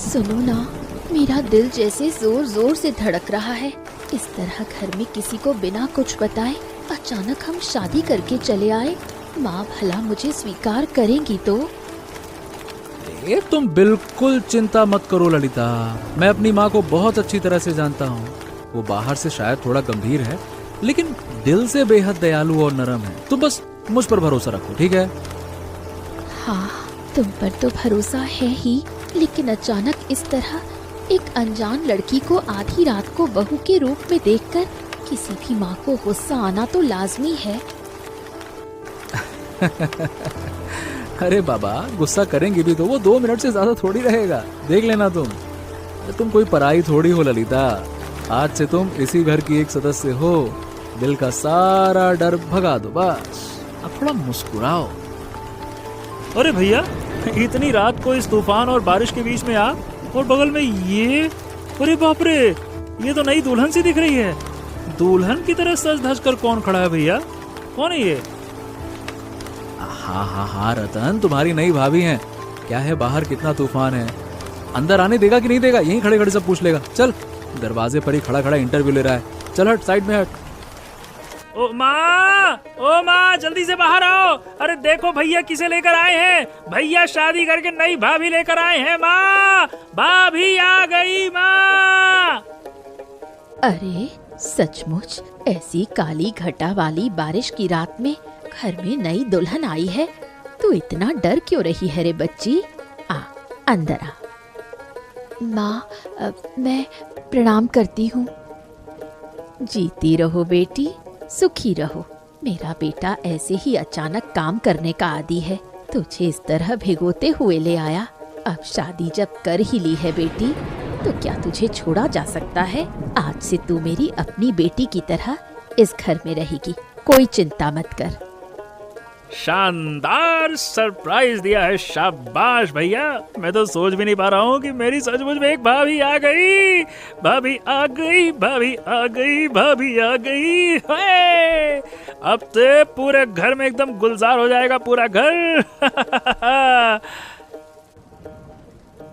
सुनो ना, मेरा दिल जैसे जोर जोर से धड़क रहा है। इस तरह घर में किसी को बिना कुछ बताए अचानक हम शादी करके चले आए। माँ भला मुझे स्वीकार करेंगी तो? ये तुम बिल्कुल चिंता मत करो ललिता, मैं अपनी माँ को बहुत अच्छी तरह से जानता हूँ। वो बाहर से शायद थोड़ा गंभीर है, लेकिन दिल से बेहद दयालु और नरम है। तुम बस मुझ पर भरोसा रखो, ठीक है? हाँ, तुम पर तो भरोसा है ही, लेकिन अचानक इस तरह एक अनजान लड़की को आधी रात को बहू के रूप में देखकर किसी भी माँ को गुस्सा आना तो लाजमी है। अरे बाबा, गुस्सा करेंगे भी तो वो 2 मिनट से ज्यादा थोड़ी रहेगा, देख लेना तुम कोई पराई थोड़ी हो ललिता। आज से तुम इसी घर की एक सदस्य हो। दिल का सारा डर भगा दो बस। अब थोड़ा मुस्कुराओ। अरे भैया, इतनी रात को इस तूफान और बारिश के बीच में आप, और बगल में ये, अरे बाप रे, ये तो नई दुल्हन सी दिख रही है। दुल्हन की तरह सज धज कर कौन खड़ा है भैया? कौन है ये? हाँ रतन, तुम्हारी नई भाभी हैं। क्या है, बाहर कितना तूफान है, अंदर आने देगा कि नहीं देगा यहीं खड़े खड़े सब पूछ लेगा। चल, दरवाजे पर ही खड़ा खड़ा इंटरव्यू ले रहा है। चल हट, साइड में हट। ओ माँ, जल्दी से बाहर आओ। अरे देखो भैया किसे लेकर आए हैं। भैया शादी करके नई भाभी लेकर आए हैं। माँ, भाभी आ गई माँ। अरे सचमुच ऐसी काली घटा वाली बारिश की रात में घर में नई दुल्हन आई है, तो इतना डर क्यों रही है रे बच्ची? आ, अंदर आ। माँ, मैं प्रणाम करती हूँ। जीती रहो बेटी, सुखी रहो। मेरा बेटा ऐसे ही अचानक काम करने का आदी है, तुझे इस तरह भिगोते हुए ले आया। अब शादी जब कर ही ली है बेटी, तो क्या तुझे छोड़ा जा सकता है? आज से तू मेरी अपनी बेटी की तरह इस घर में रहेगी, कोई चिंता मत कर। शानदार सरप्राइज दिया है, शाबाश भैया। मैं तो सोच भी नहीं पा रहा हूँ कि मेरी सचमुच में एक भाभी आ गई। भाभी आ गई, भाभी आ गई, भाभी आ गई। अब तो पूरे घर में एकदम गुलजार हो जाएगा पूरा घर।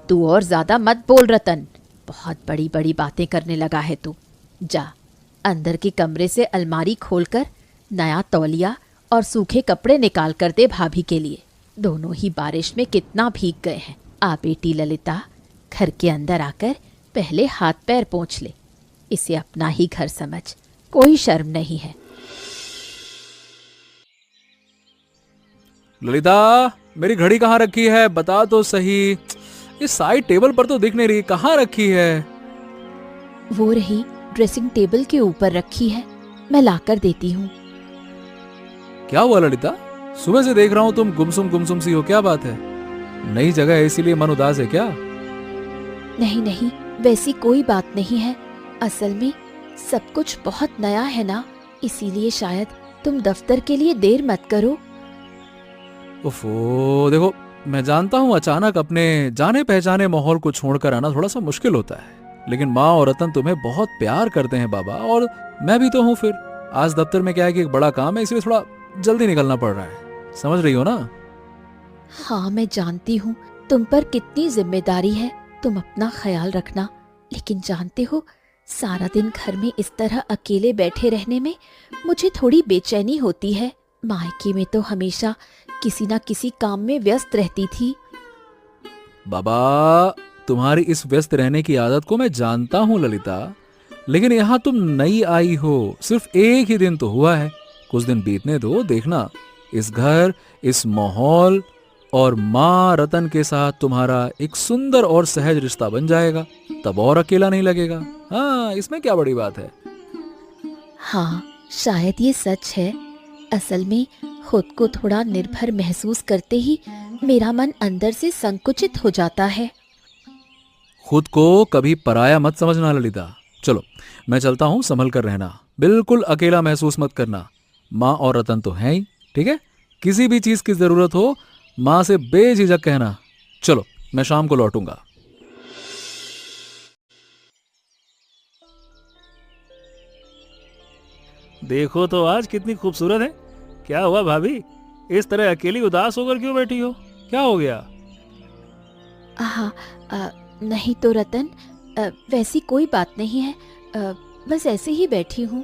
तू और ज्यादा मत बोल रतन, बहुत बड़ी बड़ी बातें करने लगा है तू। जा, अंदर के कमरे से अलमारी खोलकर नया तौलिया और सूखे कपड़े निकाल कर दे भाभी के लिए। दोनों ही बारिश में कितना भीग गए हैं। आ बेटी ललिता, घर के अंदर आकर पहले हाथ पैर पोंछ ले। इसे अपना ही घर समझ, कोई शर्म नहीं है। ललिता, मेरी घड़ी कहाँ रखी है, बता तो सही। इस साइड टेबल पर तो दिख नहीं रही, कहाँ रखी है? वो रही, ड्रेसिंग टेबल के ऊपर रखी है, मैं लाकर देती हूँ। क्या हुआ ललिता, सुबह से देख रहा हूँ तुम गुमसुम सी हो, क्या बात है? नई जगह है इसीलिए मन उदास है क्या? नहीं, वैसी कोई बात नहीं है। असल में सब कुछ बहुत नया है ना, इसीलिए शायद तुम दफ्तर के लिए देर मत करो। ओफो, देखो मैं जानता हूँ अचानक अपने जाने पहचाने माहौल को छोड़कर आना थोड़ा सा मुश्किल होता है, लेकिन माँ और रतन तुम्हें बहुत प्यार करते हैं बाबा, और मैं भी तो हूँ। फिर आज दफ्तर में क्या है कि एक बड़ा काम है, इसलिए थोड़ा जल्दी निकलना पड़ रहा है, समझ रही हो ना? हाँ, मैं जानती हूँ तुम पर कितनी जिम्मेदारी है, तुम अपना ख्याल रखना। लेकिन जानते हो, सारा दिन घर में इस तरह अकेले बैठे रहने में मुझे थोड़ी बेचैनी होती है। मायके में तो हमेशा किसी ना किसी काम में व्यस्त रहती थी। बाबा, तुम्हारी इस व्यस्त रहने की आदत को मैं जानता हूँ ललिता, लेकिन यहाँ तुम नई आई हो, सिर्फ एक ही दिन तो हुआ है। कुछ दिन बीतने दो, देखना इस घर, इस माहौल और माँ रतन के साथ तुम्हारा एक सुंदर और सहज रिश्ता बन जाएगा, तब और अकेला नहीं लगेगा। हाँ, इसमें क्या बड़ी बात है? हाँ, शायद ये सच है। असल में खुद को थोड़ा निर्भर महसूस करते ही मेरा मन अंदर से संकुचित हो जाता है। खुद को कभी पराया मत समझना ललिता। चलो मैं चलता हूँ, संभल कर रहना, बिल्कुल अकेला महसूस मत करना। माँ और रतन तो हैं ही, ठीक है? किसी भी चीज की जरूरत हो माँ से बेझिझक कहना। चलो, मैं शाम को लौटूंगा। देखो तो आज कितनी खूबसूरत है। क्या हुआ भाभी, इस तरह अकेली उदास होकर क्यों बैठी हो? क्या हो गया? हाँ, नहीं तो रतन, वैसी कोई बात नहीं है, बस ऐसे ही बैठी हूँ।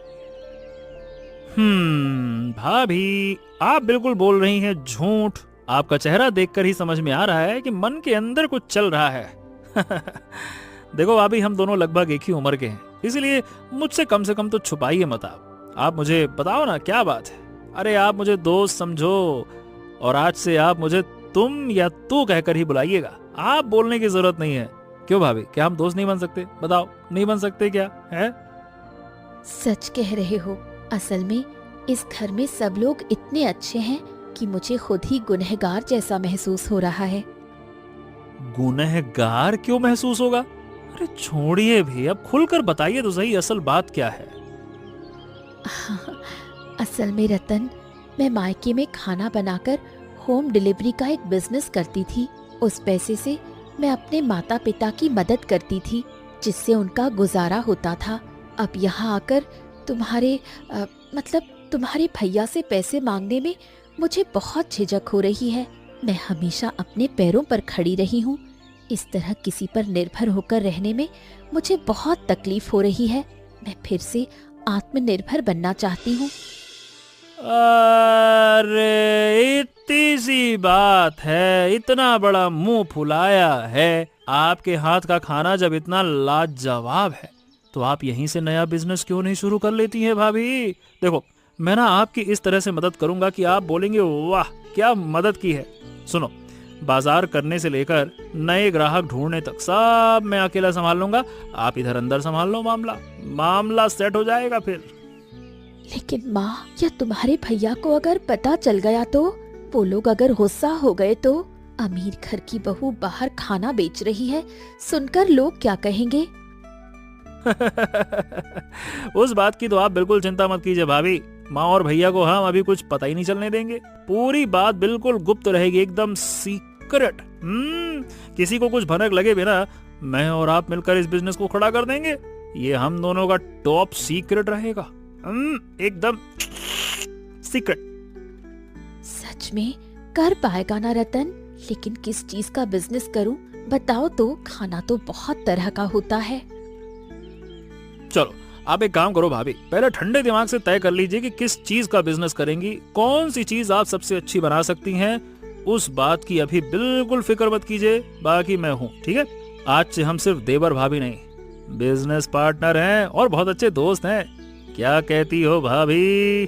भाभी, आप बिल्कुल बोल रही हैं झूठ। आपका चेहरा देखकर ही समझ में आ रहा है कि मन के अंदर कुछ चल रहा है। देखो भाभी, हम दोनों लगभग एक ही उम्र के हैं, इसलिए मुझसे कम से कम तो छुपाइए मत। आप मुझे बताओ ना, क्या बात है? अरे आप मुझे दोस्त समझो, और आज से आप मुझे तुम या तू कहकर ही बुलाइएगा। आप बोलने की जरूरत नहीं है। क्यों भाभी, क्या हम दोस्त नहीं बन सकते? बताओ, नहीं बन सकते क्या? है सच कह रहे हो। असल में इस घर में सब लोग इतने अच्छे हैं कि मुझे खुद ही गुनहगार जैसा महसूस हो रहा है। गुनहगार क्यों महसूस होगा? अरे छोड़िए भी, अब खुलकर बताइए तो सही, असल बात क्या है? असल में रतन, मैं मायके में खाना बनाकर होम डिलीवरी का एक बिजनेस करती थी। उस पैसे से मैं अपने माता पिता की मदद करती थी, जिससे उनका गुजारा होता था। अब यहाँ आकर तुम्हारे भैया से पैसे मांगने में मुझे बहुत झिझक हो रही है। मैं हमेशा अपने पैरों पर खड़ी रही हूँ। इस तरह किसी पर निर्भर होकर रहने में मुझे बहुत तकलीफ हो रही है। मैं फिर से आत्मनिर्भर बनना चाहती हूँ। अरे इतनी सी बात है, इतना बड़ा मुंह फुलाया है। आपके हाथ का खाना जब इतना लाजवाब है, तो आप यहीं से नया बिजनेस क्यों नहीं शुरू कर लेती हैं भाभी? देखो, मैं ना आपकी इस तरह से मदद करूंगा कि आप बोलेंगे वाह क्या मदद की है। सुनो, बाजार करने से लेकर नए ग्राहक ढूंढने तक सब मैं अकेला संभाल लूंगा। आप इधर अंदर संभाल लो, मामला सेट हो जाएगा फिर। लेकिन माँ, या तुम्हारे भैया को अगर पता चल गया तो? वो लोग अगर गुस्सा हो गए तो? अमीर घर की बहू बाहर खाना बेच रही है, सुनकर लोग क्या कहेंगे? उस बात की तो आप बिल्कुल चिंता मत कीजिए भाभी। माँ और भैया को हम अभी कुछ पता ही नहीं चलने देंगे। पूरी बात बिल्कुल गुप्त रहेगी, एकदम सीक्रेट। किसी को कुछ भनक लगे बिना मैं और आप मिलकर इस बिजनेस को खड़ा कर देंगे। ये हम दोनों का टॉप सीक्रेट रहेगा, एकदम सीक्रेट। सच में कर पाएगा ना रतन? लेकिन किस चीज का बिजनेस करूं बताओ तो? खाना तो बहुत तरह का होता है। चलो आप एक काम करो भाभी, पहले ठंडे दिमाग से तय कर लीजिए कि किस चीज का बिजनेस करेंगी, कौन सी चीज आप सबसे अच्छी बना सकती हैं। उस बात की अभी बिल्कुल फिक्र मत कीजिए, बाकी मैं हूँ, ठीक है? आज से हम सिर्फ देवर भाभी नहीं, बिजनेस पार्टनर हैं और बहुत अच्छे दोस्त हैं। क्या कहती हो भाभी?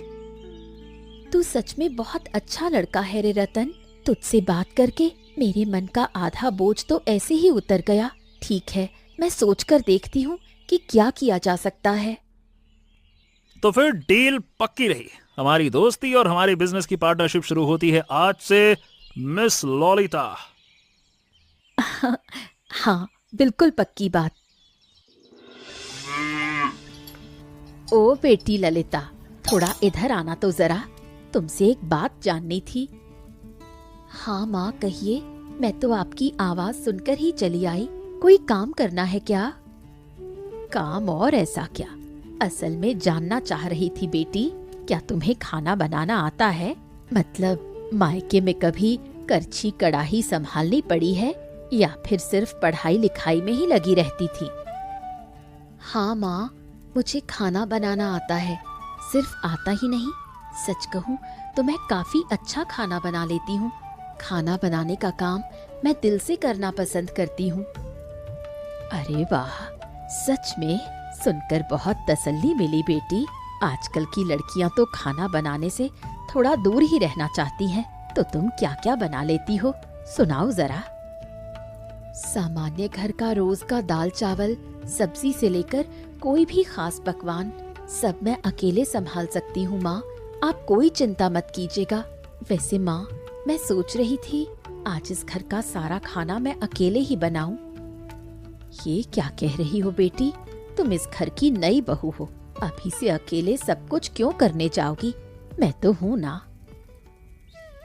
तू सच में बहुत अच्छा लड़का है रे रतन। तुझसे बात करके मेरे मन का आधा बोझ तो ऐसे ही उतर गया। ठीक है, मैं सोचकर देखती हूँ कि क्या किया जा सकता है। तो फिर डील पक्की रही। हमारी दोस्ती और हमारी बिजनेस की पार्टनरशिप शुरू होती है आज से, मिस ललिता। हाँ, बिल्कुल पक्की बात। ओ बेटी ललिता, थोड़ा इधर आना तो जरा, तुमसे एक बात जाननी थी। हाँ माँ, कहिए। मैं तो आपकी आवाज सुनकर ही चली आई। कोई काम करना है क्या? काम और ऐसा क्या? असल में जानना चाह रही थी बेटी, क्या तुम्हें खाना बनाना आता है? मतलब मायके में कभी करछी कढ़ाई संभालनी पड़ी है या फिर सिर्फ पढ़ाई लिखाई में ही लगी रहती थी? हाँ माँ, मुझे खाना बनाना आता है। सिर्फ आता ही नहीं, सच कहूँ तो मैं काफी अच्छा खाना बना लेती हूँ। खाना बनाने का काम मैं दिल से करना पसंद करती हूँ। अरे वाह, सच में सुनकर बहुत तसल्ली मिली बेटी। आजकल की लड़कियां तो खाना बनाने से थोड़ा दूर ही रहना चाहती हैं। तो तुम क्या क्या बना लेती हो, सुनाओ जरा। सामान्य घर का रोज का दाल चावल सब्जी से लेकर कोई भी खास पकवान सब मैं अकेले संभाल सकती हूँ माँ। आप कोई चिंता मत कीजिएगा। वैसे माँ, मैं सोच रही थी आज इस घर का सारा खाना मैं अकेले ही बनाऊं। ये क्या कह रही हो बेटी? तुम इस घर की नई बहू हो, अभी से अकेले सब कुछ क्यों करने जाओगी? मैं तो हूँ ना।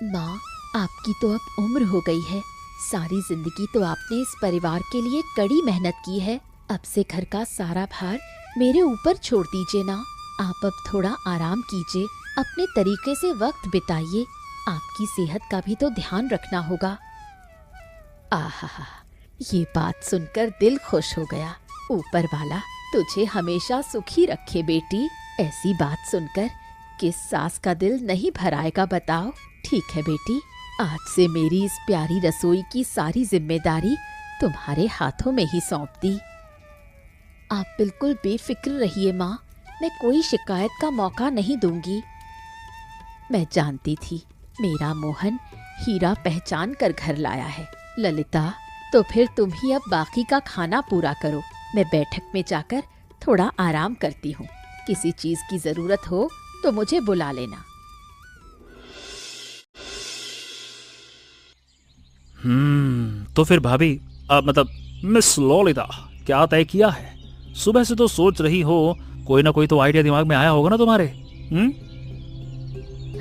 माँ, आपकी तो अब उम्र हो गई है। सारी जिंदगी तो आपने इस परिवार के लिए कड़ी मेहनत की है। अब से घर का सारा भार मेरे ऊपर छोड़ दीजिए ना। आप अब थोड़ा आराम कीजिए, अपने तरीके से वक्त बिताइए। आपकी सेहत का भी तो ध्यान रखना होगा। आहा, ये बात सुनकर दिल खुश हो गया। ऊपर वाला तुझे हमेशा सुखी रखे बेटी। ऐसी बात सुनकर किस सास का दिल नहीं भराएगा बताओ। ठीक है बेटी, आज से मेरी इस प्यारी रसोई की सारी जिम्मेदारी तुम्हारे हाथों में ही सौंप दी। आप बिल्कुल बेफिक्र रहिए माँ, मैं कोई शिकायत का मौका नहीं दूंगी। मैं जानती थी मेरा मोहन हीरा पहचान कर घर लाया है। ललिता, तो फिर तुम ही अब बाकी का खाना पूरा करो। मैं बैठक में जाकर थोड़ा आराम करती हूँ। किसी चीज की जरूरत हो तो मुझे बुला लेना। तो फिर भाभी, मतलब मिस ललिता, क्या तय किया है? सुबह से तो सोच रही हो, कोई ना कोई तो आइडिया दिमाग में आया होगा ना तुम्हारे।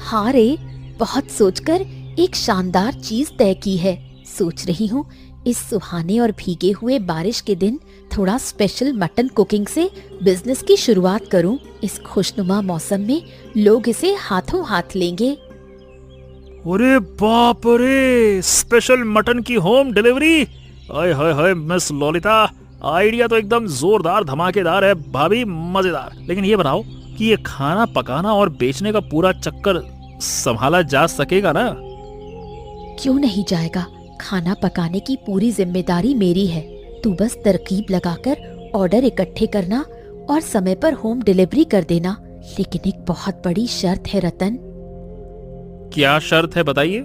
हाँ रे, बहुत सोचकर एक शानदार चीज तय की है। सोच रही हूँ इस सुहाने और भीगे हुए बारिश के दिन थोड़ा स्पेशल मटन कुकिंग से बिजनेस की शुरुआत करूं। इस खुशनुमा मौसम में लोग इसे हाथों हाथ लेंगे। अरे बाप रे, स्पेशल मटन की होम डिलीवरी! हाय हाय हाय मिस ललिता, आइडिया तो एकदम जोरदार धमाकेदार है भाभी, मजेदार। लेकिन ये बताओ कि ये खाना पकाना और बेचने का पूरा चक्कर संभाला जा सकेगा ना? क्यों नहीं जाएगा, खाना पकाने की पूरी जिम्मेदारी मेरी है। तू बस तरकीब लगाकर ऑर्डर इकट्ठे करना और समय पर होम डिलीवरी कर देना। लेकिन एक बहुत बड़ी शर्त है रतन। क्या शर्त है, बताइए।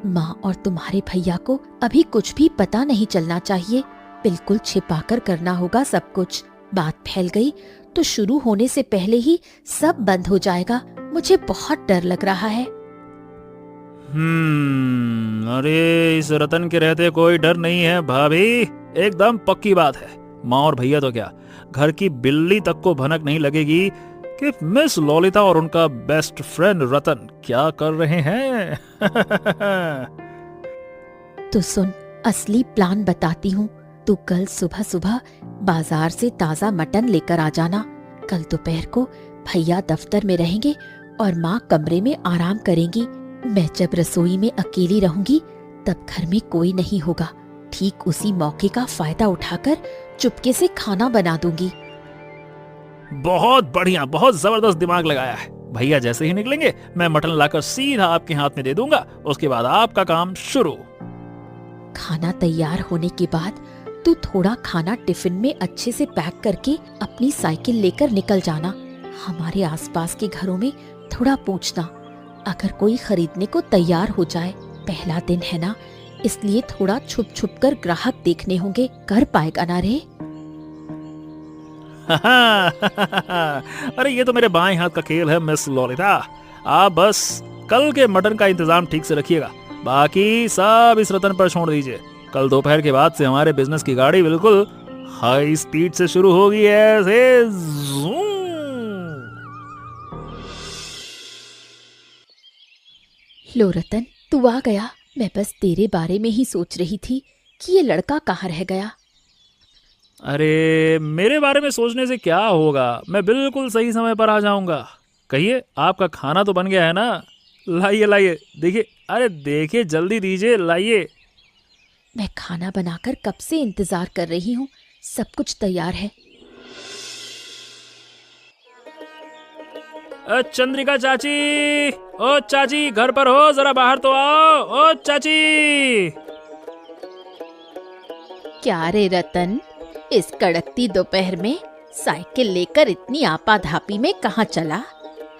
माँ और तुम्हारे भैया को अभी कुछ भी पता नहीं चलना चाहिए। बिल्कुल छिपाकर करना होगा सब कुछ। बात फैल गई तो शुरू होने से पहले ही सब बंद हो जाएगा। मुझे बहुत डर लग रहा है। अरे इस रतन के रहते कोई डर नहीं है भाभी, एकदम पक्की बात है। माँ और भैया तो क्या, घर की बिल्ली तक को भनक नहीं लगेगी कि मिस ललिता और उनका बेस्ट फ्रेंड रतन क्या कर रहे हैं। तो सुन, असली प्लान बताती हूँ। तू कल सुबह सुबह बाजार से ताजा मटन लेकर आ जाना। कल दोपहर को भैया दफ्तर में रहेंगे और माँ कमरे में आराम करेंगी। मैं जब रसोई में अकेली रहूंगी तब घर में कोई नहीं होगा। ठीक उसी मौके का फायदा उठाकर चुपके से खाना बना दूंगी। बहुत बढ़िया, बहुत जबरदस्त दिमाग लगाया है। भैया जैसे ही निकलेंगे मैं मटन लाकर सीधा आपके हाथ में दे दूंगा। उसके बाद आपका काम शुरू। खाना तैयार होने के बाद तू थोड़ा खाना टिफिन में अच्छे से पैक करके अपनी साइकिल लेकर निकल जाना। हमारे आसपास के घरों में थोड़ा पूछना, अगर कोई खरीदने को तैयार हो जाए। पहला दिन है ना, इसलिए थोड़ा छुप छुप कर ग्राहक देखने होंगे। कर पाएगा ना रे? अरे ये तो मेरे बाएं हाथ का खेल है मिस ललिता। आप बस कल के मटन का इंतजाम ठीक से रखिएगा, बाकी सब इस रतन पर छोड़ दीजिए। कल दोपहर के बाद से हमारे बिजनेस की गाड़ी बिल्कुल हाई स्पीड से शुरू होगी, ऐसे ज़ूम। लो रतन, तू आ गया। मैं बस तेरे बारे में ही सोच रही थी कि ये लड़का कहाँ रह गया। अरे मेरे बारे में सोचने से क्या होगा, मैं बिल्कुल सही समय पर आ जाऊंगा। कहिए, आपका खाना तो बन गया है ना? लाइए लाइए, देखिए, अरे देखिए, जल्दी दीजिए, लाइए। मैं खाना बनाकर कब से इंतजार कर रही हूँ। सब कुछ तैयार है। चंद्रिका चाची, ओ चाची घर पर हो, जरा बाहर तो आओ। ओ चाची। क्या रे रतन, इस कड़कती दोपहर में साइकिल लेकर इतनी आपाधापी में कहाँ चला?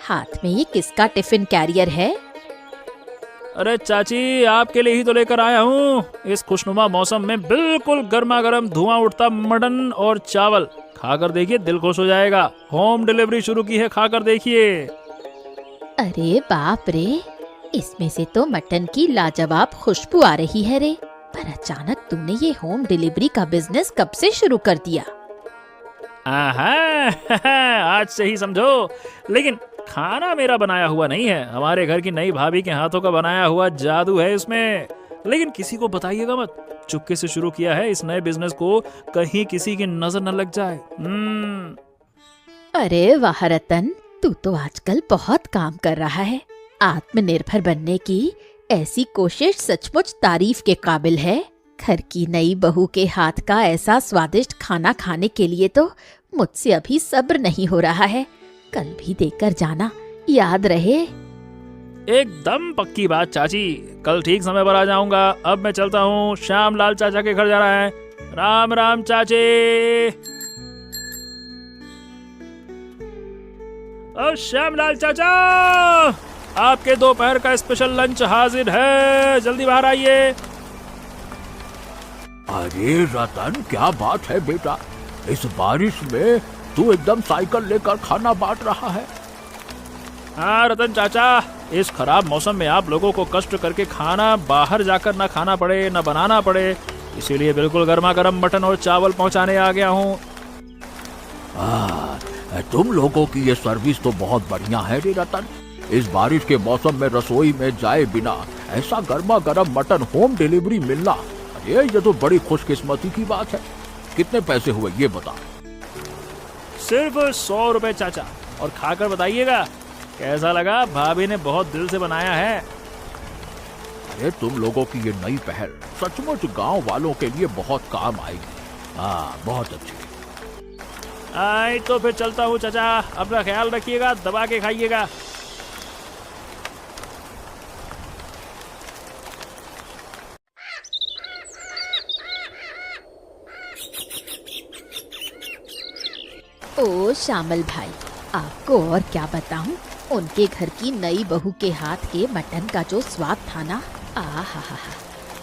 हाथ में ये किसका टिफिन कैरियर है? अरे चाची, आपके लिए ही तो लेकर आया हूँ। इस खुशनुमा मौसम में बिल्कुल गर्मा गर्म धुआं उठता मटन और चावल खाकर देखिए, दिल खुश हो जाएगा। होम डिलीवरी शुरू की है, खाकर देखिए। अरे बाप रे, इसमें से तो मटन की लाजवाब खुशबू आ रही है रे। पर अचानक तूने ये होम डिलीवरी का बिजनेस कब से शुरू कर दिया? आज से ही समझो। लेकिन खाना मेरा बनाया हुआ नहीं है, हमारे घर की नई भाभी के हाथों का बनाया हुआ जादू है इसमें। लेकिन किसी को बताइएगा मत, चुपके से शुरू किया है इस नए बिजनेस को, कहीं किसी की नजर न लग जाए। अरे वाह रतन, तू तो आजकल बहुत काम कर रहा है। आत्मनिर्भर बनने की ऐसी कोशिश सचमुच तारीफ के काबिल है। घर की नई बहू के हाथ का ऐसा स्वादिष्ट खाना खाने के लिए तो मुझसे अभी सब्र नहीं हो रहा है। कल भी देकर जाना, याद रहे। एकदम पक्की बात चाची, कल ठीक समय पर आ जाऊंगा। अब मैं चलता हूँ, श्यामलाल चाचा के घर जाना है। राम राम चाची। और श्यामलाल चाचा, आपके दोपहर का स्पेशल लंच हाजिर है, जल्दी बाहर आइए। अरे रतन, क्या बात है बेटा, इस बारिश में तू एकदम साइकिल लेकर खाना बांट रहा है। हाँ रतन चाचा, इस खराब मौसम में आप लोगों को कष्ट करके खाना बाहर जाकर ना खाना पड़े ना बनाना पड़े, इसीलिए बिल्कुल गर्मा गर्म मटन और चावल पहुंचाने आ गया हूँ। तुम लोगों की ये सर्विस तो बहुत बढ़िया है रे रतन। इस बारिश के मौसम में रसोई में जाए बिना ऐसा गर्मा गर्म मटन होम डिलीवरी मिलना, अरे ये तो बड़ी खुशकिस्मती की बात है। कितने पैसे हुए ये बता। सिर्फ 100 रुपए चाचा, और खाकर बताइएगा कैसा लगा। भाभी ने बहुत दिल से बनाया है। अरे तुम लोगों की ये नई पहल सचमुच गांव वालों के लिए बहुत काम आएगी। हाँ, बहुत अच्छी। आई तो फिर चलता हूँ चाचा, अपना ख्याल रखिएगा, दबा के खाइएगा। ओ श्यामल भाई, आपको और क्या बताऊं, उनके घर की नई बहू के हाथ के मटन का जो स्वाद था ना, आहा,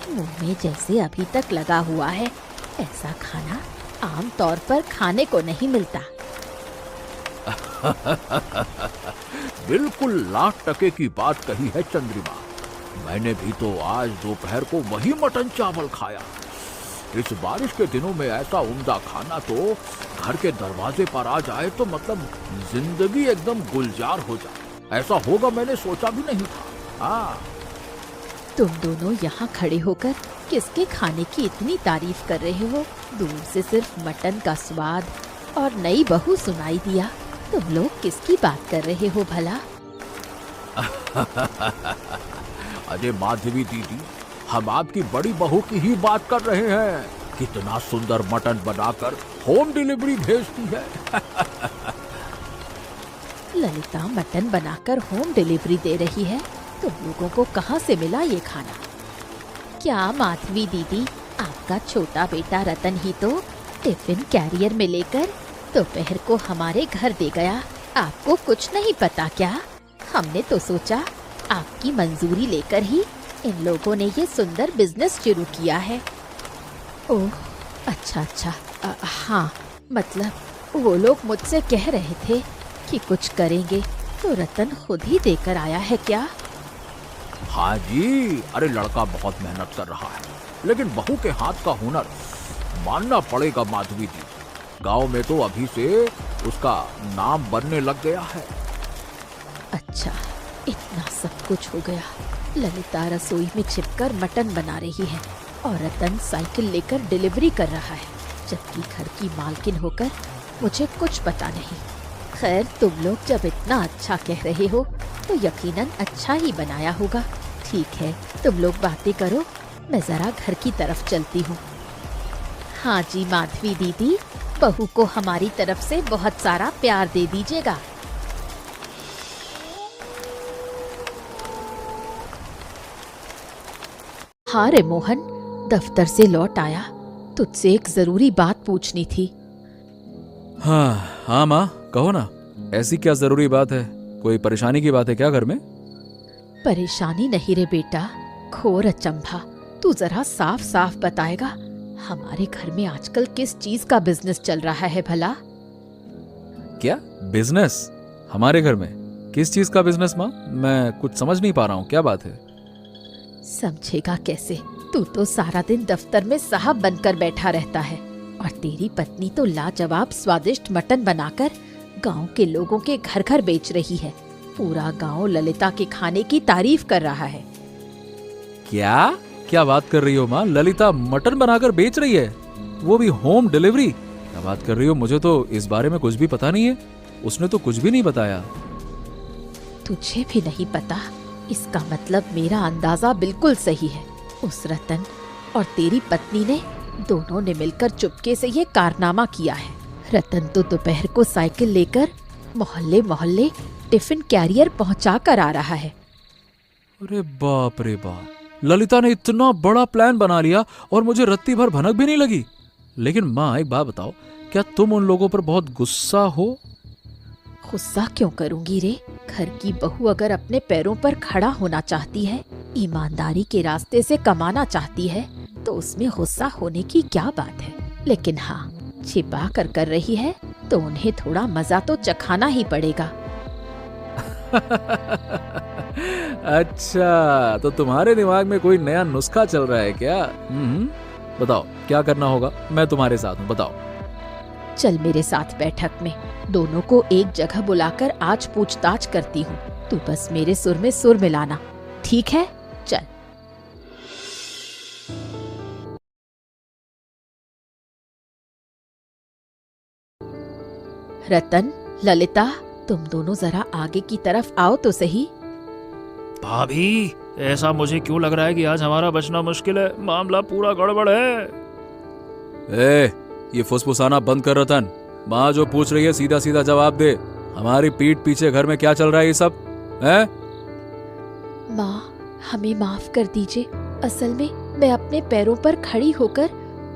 मुंह में जैसे अभी तक लगा हुआ है। ऐसा खाना आम तौर पर खाने को नहीं मिलता। बिल्कुल लाख टके की बात कही है चंद्रिमा। मैंने भी तो आज दोपहर को वही मटन चावल खाया। इस बारिश के दिनों में ऐसा उम्दा खाना तो घर के दरवाजे पर आ जाए तो मतलब जिंदगी एकदम गुलजार हो जाए। ऐसा होगा मैंने सोचा भी नहीं था। हाँ, तुम दोनों यहाँ खड़े होकर किसके खाने की इतनी तारीफ कर रहे हो? दूर से सिर्फ मटन का स्वाद और नई बहू सुनाई दिया। तुम लोग किसकी बात कर रहे हो भला? अरे माधवी दीदी, हम आपकी बड़ी बहू की ही बात कर रहे हैं। कितना सुंदर मटन बनाकर होम डिलीवरी भेजती है। ललिता मटन बनाकर होम डिलीवरी दे रही है। तुम लोगों को कहाँ से मिला ये खाना? क्या माधवी दीदी, आपका छोटा बेटा रतन ही तो टिफिन कैरियर में लेकर दोपहर को हमारे घर दे गया। आपको कुछ नहीं पता क्या? हमने तो सोचा आपकी मंजूरी लेकर ही इन लोगों ने ये सुंदर बिजनेस शुरू किया है। ओह, अच्छा, हाँ, मतलब वो लोग मुझसे कह रहे थे कि कुछ करेंगे, तो रतन खुद ही देकर आया है क्या? हाँ जी, अरे लड़का बहुत मेहनत कर रहा है, लेकिन बहू के हाथ का हुनर मानना पड़ेगा माधवी जी। गांव में तो अभी से उसका नाम बनने लग गया है। अच्छा, इतना सब कुछ हो गया। ललिता रसोई में छिपकर मटन बना रही है और रतन साइकिल लेकर डिलीवरी कर रहा है, जबकि घर की मालकिन होकर मुझे कुछ पता नहीं। खैर, तुम लोग जब इतना अच्छा कह रहे हो तो यकीनन अच्छा ही बनाया होगा। ठीक है, तुम लोग बातें करो, मैं जरा घर की तरफ चलती हूँ। हाँ जी माधवी दीदी, बहू को हमारी तरफ से बहुत सारा प्यार दे दीजिएगा। हाँ रे मोहन, दफ्तर से लौट आया, तुझसे एक जरूरी बात पूछनी थी। हाँ माँ, कहो ना, ऐसी क्या जरूरी बात है? कोई परेशानी की बात है क्या घर में? परेशानी नहीं रे बेटा, घोर अचंभा। तू जरा साफ साफ बताएगा, हमारे घर में आजकल किस चीज का बिजनेस चल रहा है भला? क्या बिजनेस? हमारे घर में किस चीज का बिजनेस माँ? मैं कुछ समझ नहीं पा रहा हूँ, क्या बात है? समझेगा कैसे? तू तो सारा दिन दफ्तर में साहब बनकर बैठा रहता है और तेरी पत्नी तो लाजवाब स्वादिष्ट मटन बनाकर गांव के लोगों के घर घर बेच रही है। पूरा गांव ललिता के खाने की तारीफ कर रहा है। क्या बात कर रही हो माँ? ललिता मटन बनाकर बेच रही है, वो भी होम डिलीवरी? क्या बात कर रही हो? मुझे तो इस बारे में कुछ भी पता नहीं है। उसने तो कुछ भी नहीं बताया। तुझे भी नहीं पता? इसका मतलब मेरा अंदाजा बिल्कुल सही है। उस रतन और तेरी पत्नी ने, दोनों ने मिलकर चुपके से ये कारनामा किया है। रतन तो दोपहर को साइकिल लेकर मोहल्ले मोहल्ले टिफिन कैरियर पहुंचा कर आ रहा है। अरे बाप रे बाप, ललिता ने इतना बड़ा प्लान बना लिया और मुझे रत्ती भर भनक भी नहीं लगी। लेकिन माँ एक बात बताओ, क्या तुम उन लोगों पर बहुत गुस्सा हो? गुस्सा क्यों करूंगी रे? घर की बहू अगर अपने पैरों पर खड़ा होना चाहती है, ईमानदारी के रास्ते से कमाना चाहती है, तो उसमें गुस्सा होने की क्या बात है। लेकिन हाँ, छिपा कर रही है तो उन्हें थोड़ा मजा तो चखाना ही पड़ेगा। अच्छा, तो तुम्हारे दिमाग में कोई नया नुस्खा चल रहा है क्या? बताओ क्या करना होगा, मैं तुम्हारे साथ हूँ, बताओ। चल मेरे साथ बैठक में, दोनों को एक जगह बुलाकर आज पूछताछ करती हूँ। तू बस मेरे सुर में सुर मिलाना, ठीक है? चल। रतन, ललिता, तुम दोनों जरा आगे की तरफ आओ तो सही। भाभी, ऐसा मुझे क्यों लग रहा है कि आज हमारा बचना मुश्किल है, मामला पूरा गड़बड़ है। ये फुसफुसाना बंद कर रतन। माँ जो पूछ रही है सीधा सीधा जवाब दे। हमारी पीठ पीछे घर में क्या चल रहा है ये सब है? माँ, हमें माफ कर दीजिए। असल में मैं अपने पैरों पर खड़ी होकर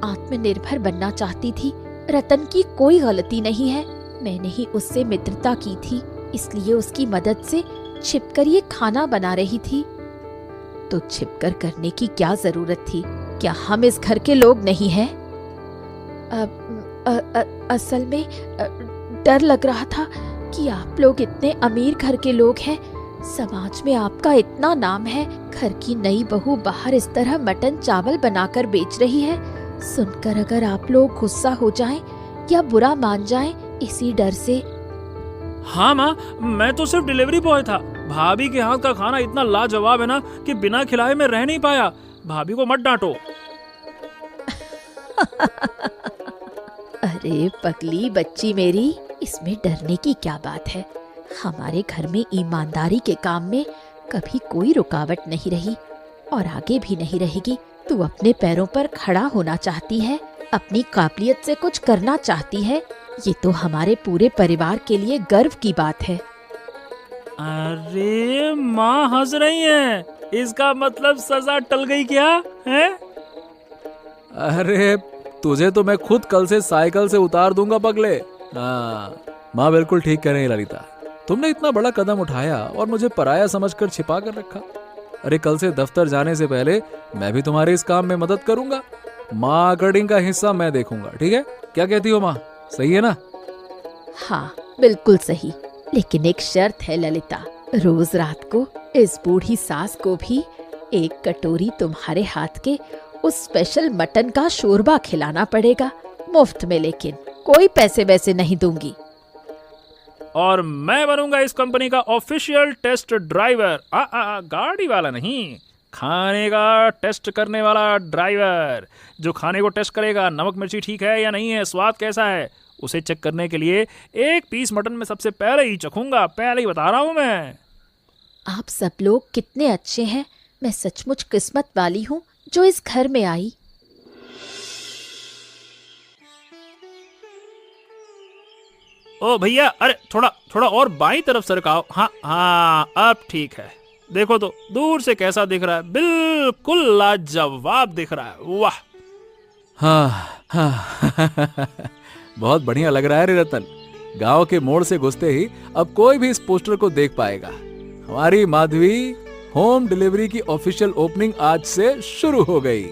आत्मनिर्भर बनना चाहती थी। रतन की कोई गलती नहीं है। मैंने ही उससे मित्रता की थी, इसलिए उसकी मदद से छिपकर ये खाना बना रही थी। तो छिपकर करने की क्या जरूरत थी? क्या हम इस घर के लोग नहीं हैं? असल में डर लग रहा था कि आप लोग इतने अमीर घर के लोग हैं, समाज में आपका इतना नाम है। घर की नई बहू बाहर इस तरह मटन चावल बनाकर बेच रही है, सुनकर अगर आप लोग गुस्सा हो जाएं या बुरा मान जाएं, इसी डर से। हाँ माँ, मैं तो सिर्फ डिलीवरी बॉय था। भाभी के हाथ का खाना इतना लाजवाब है ना कि बिना खिलाए मैं रह नहीं पाया। भाभी को मत डांटो। अरे पगली बच्ची मेरी, इसमें डरने की क्या बात है? हमारे घर में ईमानदारी के काम में कभी कोई रुकावट नहीं रही और आगे भी नहीं रहेगी। तू अपने पैरों पर खड़ा होना चाहती है, अपनी काबिलियत से कुछ करना चाहती है, ये तो हमारे पूरे परिवार के लिए गर्व की बात है। अरे माँ हंस रही हैं, इसका मतलब सजा टल गई क्या है? अरे तुझे तो मैं खुद कल से साइकिल से उतार दूंगा पगले। हाँ, माँ बिल्कुल ठीक कह रही है ललिता। तुमने इतना बड़ा कदम उठाया और मुझे पराया समझकर छिपा कर रखा। अरे कल से दफ्तर जाने से पहले मैं भी तुम्हारे इस काम में मदद करूंगा। मार्केटिंग का हिस्सा मैं देखूंगा, ठीक है? क्या कहती हो माँ, सही है ना? हाँ बिल्कुल सही, लेकिन एक शर्त है ललिता। रोज रात को इस बूढ़ी सास को भी एक कटोरी तुम्हारे हाथ के उस स्पेशल मटन का शोरबा खिलाना पड़ेगा, मुफ्त में, लेकिन कोई पैसे वैसे नहीं दूंगी। और मैं बनूंगा इस कंपनी का ऑफिशियल टेस्ट ड्राइवर। गाड़ी वाला नहीं, खाने का टेस्ट करने वाला ड्राइवर, जो खाने को टेस्ट करेगा नमक मिर्ची ठीक है या नहीं है, स्वाद कैसा है, उसे चेक करने के लिए एक पीस मटन में सबसे पहले ही चखूंगा। पहले ही बता रहा हूं मैं। आप सब लोग कितने अच्छे हैं। मैं सचमुच किस्मत वाली हूँ जो इस घर में आई। ओ भैया, अरे थोड़ा और बाईं तरफ सरकाओ। हाँ, अब ठीक है। देखो तो दूर से कैसा दिख रहा है, बिल्कुल लाजवाब दिख रहा है। वाह। हाँ बहुत बढ़िया लग रहा है रे रतन। गांव के मोड़ से घुसते ही अब कोई भी इस पोस्टर को देख पाएगा। हमारी माधवी होम डिलीवरी की ऑफिशियल ओपनिंग आज से शुरू हो गई।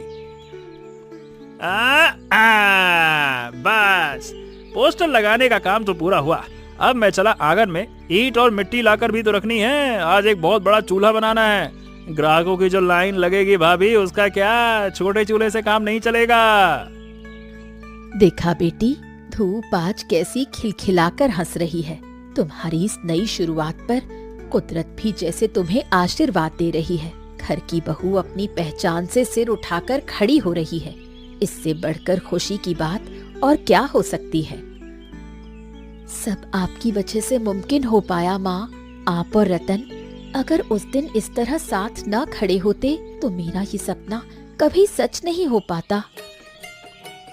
बस पोस्टर लगाने का काम तो पूरा हुआ। अब मैं चला आंगन में ईंट और मिट्टी लाकर भी तो रखनी है। आज एक बहुत बड़ा चूल्हा बनाना है। ग्राहकों की जो लाइन लगेगी भाभी, उसका क्या, छोटे चूल्हे से काम नहीं चलेगा। देखा बेटी, धूप आज कैसी खिलखिलाकर हंस रही है। तुम्हारी इस नई शुरुआत पर कुदरत भी जैसे तुम्हें आशीर्वाद दे रही है। घर की बहू अपनी पहचान से सिर उठाकर खड़ी हो रही है। इससे बढ़कर खुशी की बात और क्या हो सकती है। सब आपकी वजह से मुमकिन हो पाया माँ। आप और रतन अगर उस दिन इस तरह साथ न खड़े होते तो मेरा ये सपना कभी सच नहीं हो पाता।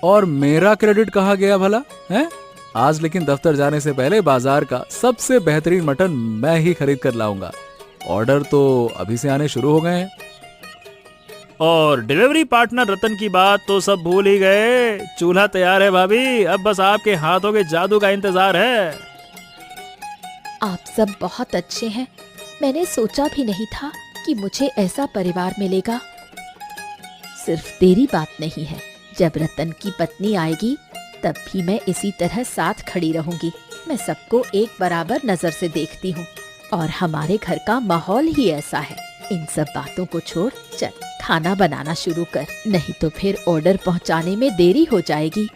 और मेरा क्रेडिट कहाँ गया भला है? आज लेकिन दफ्तर जाने से पहले बाजार का सबसे बेहतरीन मटन मैं ही खरीद कर लाऊंगा। ऑर्डर तो अभी से आने शुरू हो गए हैं। और डिलीवरी पार्टनर रतन की बात तो सब भूल ही गए। चूल्हा तैयार है भाभी, अब बस आपके हाथों के जादू का इंतजार है। आप सब बहुत अच्छे हैं। मैंने सोचा भी नहीं था कि मुझे ऐसा परिवार मिलेगा। सिर्फ तेरी बात नहीं है, जब रतन की पत्नी आएगी तब भी मैं इसी तरह साथ खड़ी रहूंगी। मैं सबको एक बराबर नजर से देखती हूँ और हमारे घर का माहौल ही ऐसा है। इन सब बातों को छोड़, चल खाना बनाना शुरू कर, नहीं तो फिर ऑर्डर पहुँचाने में देरी हो जाएगी।